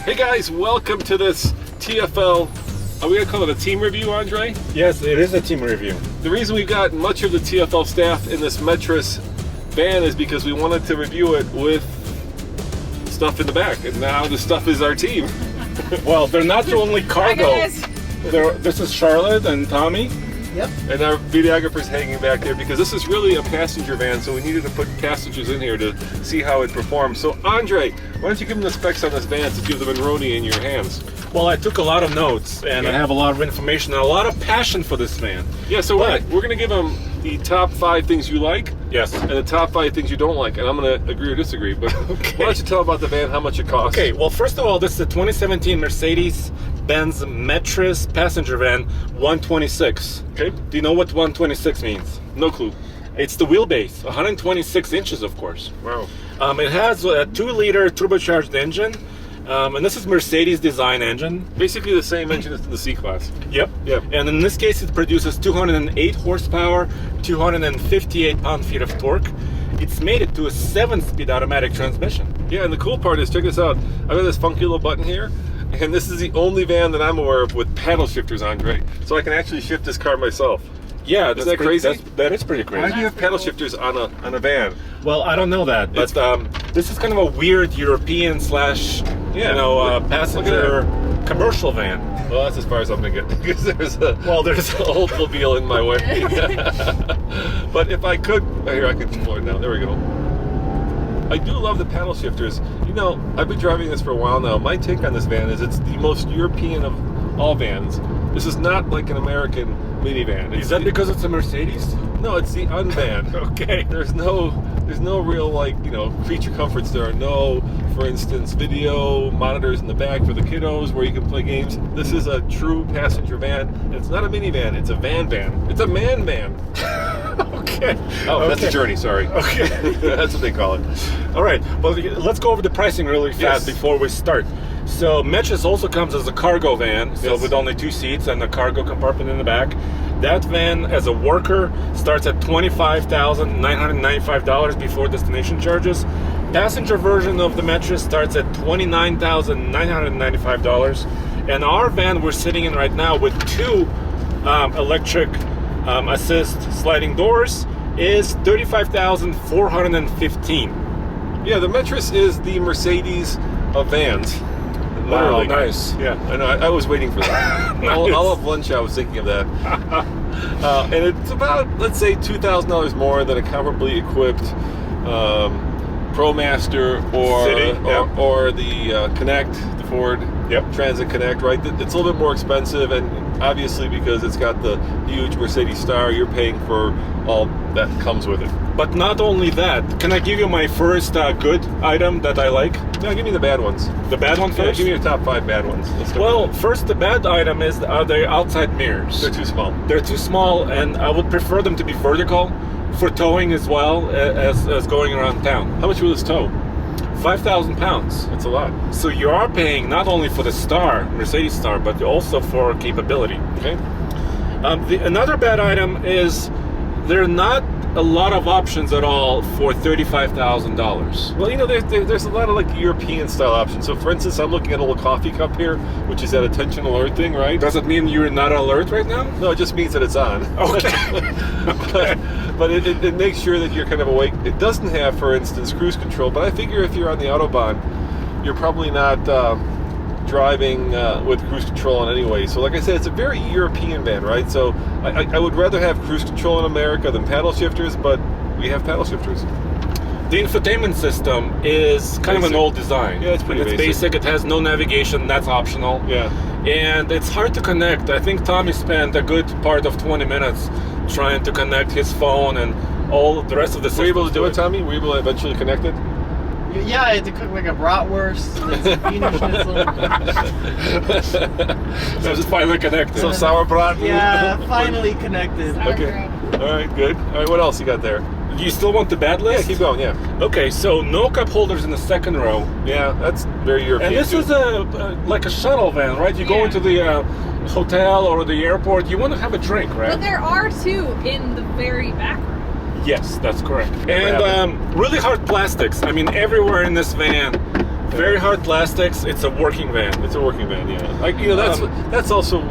Hey guys, welcome to this TFL, are we going to call it a team review, Andre? Yes, it is a team review. The reason we've got much of the TFL staff in this Metris van is because we wanted to review it with stuff in the back, and now the stuff is our team. Well, they're not the only cargo. This is Charlotte and Tommy. Yep. And our videographer's hanging back there because this is really a passenger van, so we needed to put passengers in here to see how it performs. So Andre, why don't you give them the specs on this van to give them Monroney in your hands? Well, I took a lot of notes, and I have a lot of information and a lot of passion for this van. Yeah, so we're going to give them the top 5 things you like. Yes. And the top 5 things you don't like. And I'm going to agree or disagree, but why don't you tell about the van, how much it costs? Okay, well, first of all, this is a 2017 Mercedes-Benz Metris passenger van 126. Okay. Do you know what 126 means? No clue. It's the wheelbase, 126 inches, of course. Wow. It has a 2-liter turbocharged engine. And this is Mercedes design engine. Basically the same engine as the C-Class. Yep. And in this case, it produces 208 horsepower, 258 pound-feet of torque. It's made it to a 7-speed automatic transmission. Yeah, and the cool part is, check this out. I've got this funky little button here, and this is the only van that I'm aware of with paddle shifters, Andre. So I can actually shift this car myself. Yeah, Isn't that crazy? That is pretty crazy. Why do you have paddle shifters on a van? Well, I don't know that, but this is kind of a weird European slash, passenger commercial van. Well, that's as far as I'm gonna get because there's a Oldsmobile in my way. But if I could, here I could explore it now. There we go. I do love the paddle shifters. You know, I've been driving this for a while now. My take on this van is it's the most European of all vans. This is not like an American minivan. Is that because it's a Mercedes? No, it's the unvan. Okay. There's no real creature comforts. There are no, for instance, video monitors in the back for the kiddos where you can play games. This is a true passenger van. And it's not a minivan. It's a van. It's a man van. Okay. Oh, that's a journey. Sorry. Okay. That's what they call it. All right. Well, let's go over the pricing really fast before we start. So Metris also comes as a cargo van, with only 2 seats and a cargo compartment in the back. That van, as a worker, starts at $25,995 before destination charges. Passenger version of the Metris starts at $29,995. And our van we're sitting in right now with 2 electric assist sliding doors is $35,415. Yeah, the Metris is the Mercedes of vans. Wow, nice. Yeah, I know. I was waiting for that. Nice. All of lunch I was thinking of that. And it's about, let's say, $2,000 more than a comparably equipped ProMaster or the Connect, the Ford Transit Connect, right? It's a little bit more expensive, and obviously because it's got the huge Mercedes star, you're paying for all that comes with it. But not only that, can I give you my first good item that I like? No, give me the bad ones. The bad one first? Yeah, give me your top 5 bad ones. Well, first, the bad item is the outside mirrors. They're too small. They're too small, and I would prefer them to be vertical for towing as well as going around town. How much will this tow? 5,000 pounds. That's a lot. So you are paying not only for the star, Mercedes star, but also for capability. Okay. Another bad item is there are not a lot of options at all for $35,000. Well, there's a lot of European style options. So for instance, I'm looking at a little coffee cup here, which is that attention alert thing, right? Does it mean you're not alert right now? No, it just means that it's on. Okay. But it makes sure that you're kind of awake. It doesn't have, for instance, cruise control, but I figure if you're on the Autobahn, you're probably not driving with cruise control on anyway. So like I said, it's a very European van, right? So I would rather have cruise control in America than paddle shifters, but we have paddle shifters. The infotainment system is kind of an old design. Yeah, it's pretty basic. It has no navigation. That's optional. Yeah. And it's hard to connect. I think Tommy spent a good part of 20 minutes trying to connect his phone and all the rest of the system. Were you able to do it, Tommy? Were you able to eventually connect it? Yeah, I had to cook like a bratwurst and some Wiener Schnitzel. So it's finally connected. Some sauerbraten? Yeah, finally connected. Okay. All right, good. All right, what else you got there? Do you still want the bad list? Yeah, keep going, yeah. Okay, so no cup holders in the second row. Yeah, that's very European. And this is like a shuttle van, right? You go into the hotel or the airport, you want to have a drink, right? But there are 2 in the very back room. Yes, that's correct. And really hard plastics. I mean, everywhere in this van Very hard plastics. It's a working van. It's a working van, yeah. Like, you know, that's also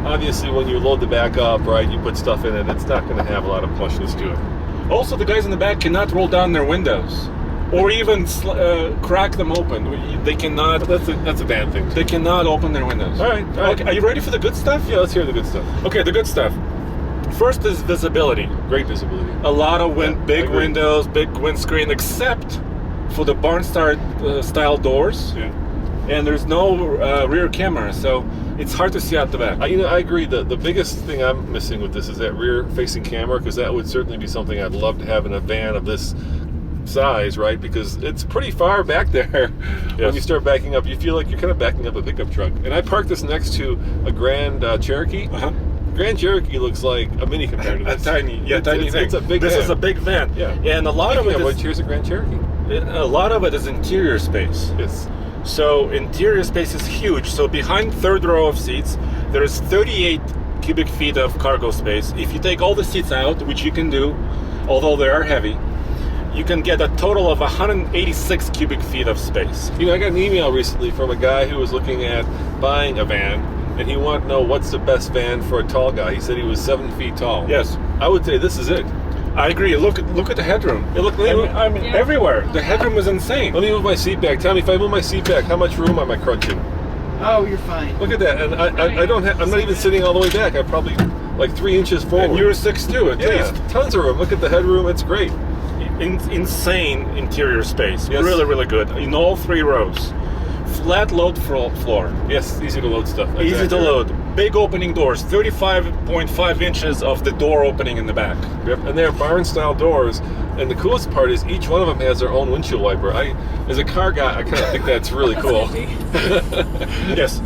obviously when you load the back up, right? You put stuff in it. It's not going to have a lot of plushness to it. Also, the guys in the back cannot roll down their windows, or even crack them open. They cannot. That's a bad thing. They cannot open their windows. All right. Okay, are you ready for the good stuff? Yeah, let's hear the good stuff. Okay, the good stuff. First is visibility. Great visibility. A lot of big I agree. windows, big windscreen, except for the barn style doors. Yeah. And there's no rear camera, so it's hard to see out the back. I agree. The biggest thing I'm missing with this is that rear-facing camera, because that would certainly be something I'd love to have in a van of this size, right? Because it's pretty far back there. When Yes. you start backing up, you feel like you're kind of backing up a pickup truck. And I parked this next to a Grand Cherokee. Uh-huh. Grand Cherokee looks like a mini compared to this. Tiny It's- thing. It's a big This van. is a big van. Yeah. And a lot Speaking of of it which, is here's a Grand Cherokee. interior space. Yes. So interior space is huge. So behind third row of seats, there's 38 cubic feet of cargo space. If you take all the seats out, which you can do, although they are heavy, you can get a total of 186 cubic feet of space. You know, I got an email recently from a guy who was looking at buying a van, and he wanted to know what's the best van for a tall guy. He said he was 7 feet tall. Yes, I would say this is it. I agree. Look at the headroom. Hey, look, I mean, Yeah. everywhere. The headroom is insane. let me move my seat back. Tell me, if I move my seat back, how much room am I crunching? Oh, you're fine. Look at that. And I don't have, I'm not even sitting all the way back. I'm probably like 3 inches forward. And you're 6'2" at yeah, least. tons of room. Look at the headroom. It's great. Insane interior space. Yes. Really, really good. In all 3 rows. Flat load floor. Yes, easy to load stuff. Easy Exactly. to load. Big opening doors. 35.5 inches of the door opening in the back. Yep. And they're barn style doors. And the coolest part is each one of them has their own windshield wiper. As a car guy, I kind of think that's really cool. Yes.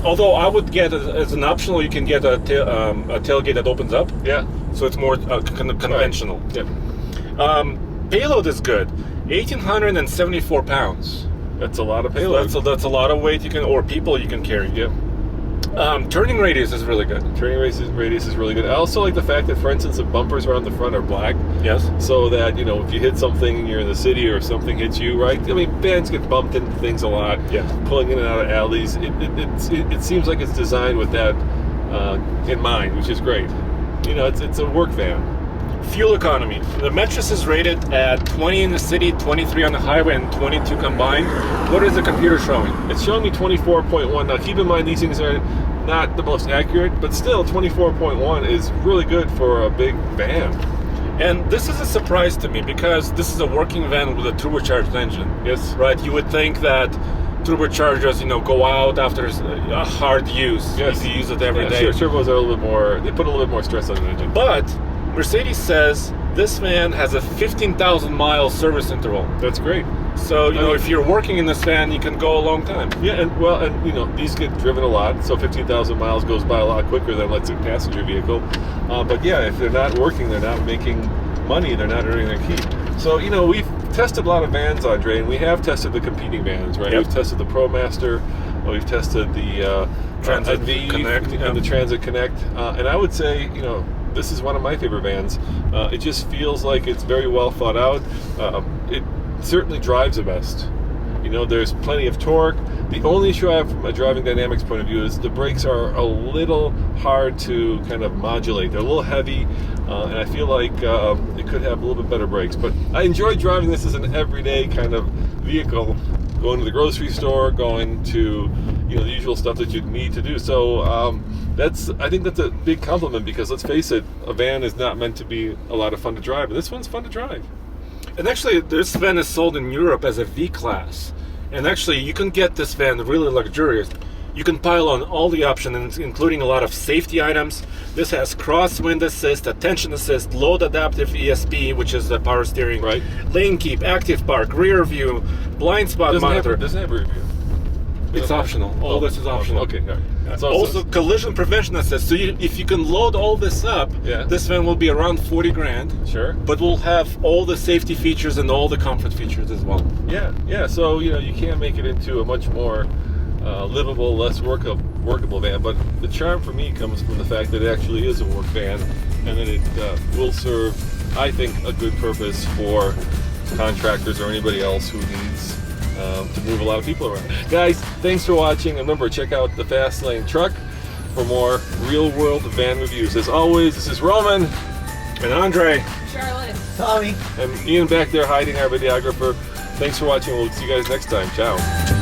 Although I would get as an optional, you can get a tailgate that opens up, Yeah. so it's more conventional. Yep. Payload is good. 1,874 pounds. That's a lot of payload. That's a lot of weight people you can carry. Yep. Turning radius is really good. Turning radius is really good. I also like the fact that, for instance, the bumpers around the front are black, Yes. so that, you know, if you hit something and you're in the city or something hits you, right? I mean, vans get bumped into things a lot. Yeah. Pulling in and out of alleys. It seems like it's designed with that in mind, which is great. You know, it's a work van. Fuel economy. The Metris is rated at 20 in the city, 23 on the highway, and 22 combined. What is the computer showing? It's showing me 24.1. Now, keep in mind, these things are not the most accurate, but still, 24.1 is really good for a big van. And this is a surprise to me because this is a working van with a turbocharged engine. Yes. Right? You would think that turbochargers, go out after a hard use. Yes. If you use it every Yeah, day. sure, turbos are a little bit more. They put a little bit more stress on the engine. But Mercedes says this van has a 15,000 mile service interval. That's great. So, if you're working in this van, you can go a long time. Yeah, and these get driven a lot, so 15,000 miles goes by a lot quicker than, let's say, a passenger vehicle. But yeah, if they're not working, they're not making money, they're not earning their keep. So, we've tested a lot of vans, Andre, and we have tested the competing vans, right? Yep. We've tested the ProMaster, we've tested the Transit NV Connect, and yeah. the Transit Connect, and I would say, this is one of my favorite vans. It just feels like it's very well thought out. It certainly drives the best. There's plenty of torque. The only issue I have from a driving dynamics point of view is the brakes are a little hard to kind of modulate. They're a little heavy, and I feel like it could have a little bit better brakes. But I enjoy driving this as an everyday kind of vehicle, going to the grocery store, going to the usual stuff that you need to do. So I think that's a big compliment, because let's face it, a van is not meant to be a lot of fun to drive, and this one's fun to drive. And actually, this van is sold in Europe as a V-Class. And actually, you can get this van really luxurious. You can pile on all the options, including a lot of safety items. This has crosswind assist, attention assist, load adaptive ESP, which is the power steering, Right. lane keep, active park, rear view, blind spot monitor. Doesn't have rear view. It's optional. All this is optional. Okay, all right. So, Also, collision prevention assist. So if you can load all this up, Yeah. this van will be around 40 grand. sure. But we'll have all the safety features and all the comfort features as well. Yeah. So you can make it into a much more livable, less workable van. But the charm for me comes from the fact that it actually is a work van, and that it will serve, I think, a good purpose for contractors or anybody else who needs to move a lot of people around. Guys, thanks for watching. Remember, check out the Fast Lane Truck for more real-world van reviews. As always, this is Roman. And Andre. Charlotte. Tommy. And Ian back there hiding, our videographer. Thanks for watching. We'll see you guys next time. Ciao.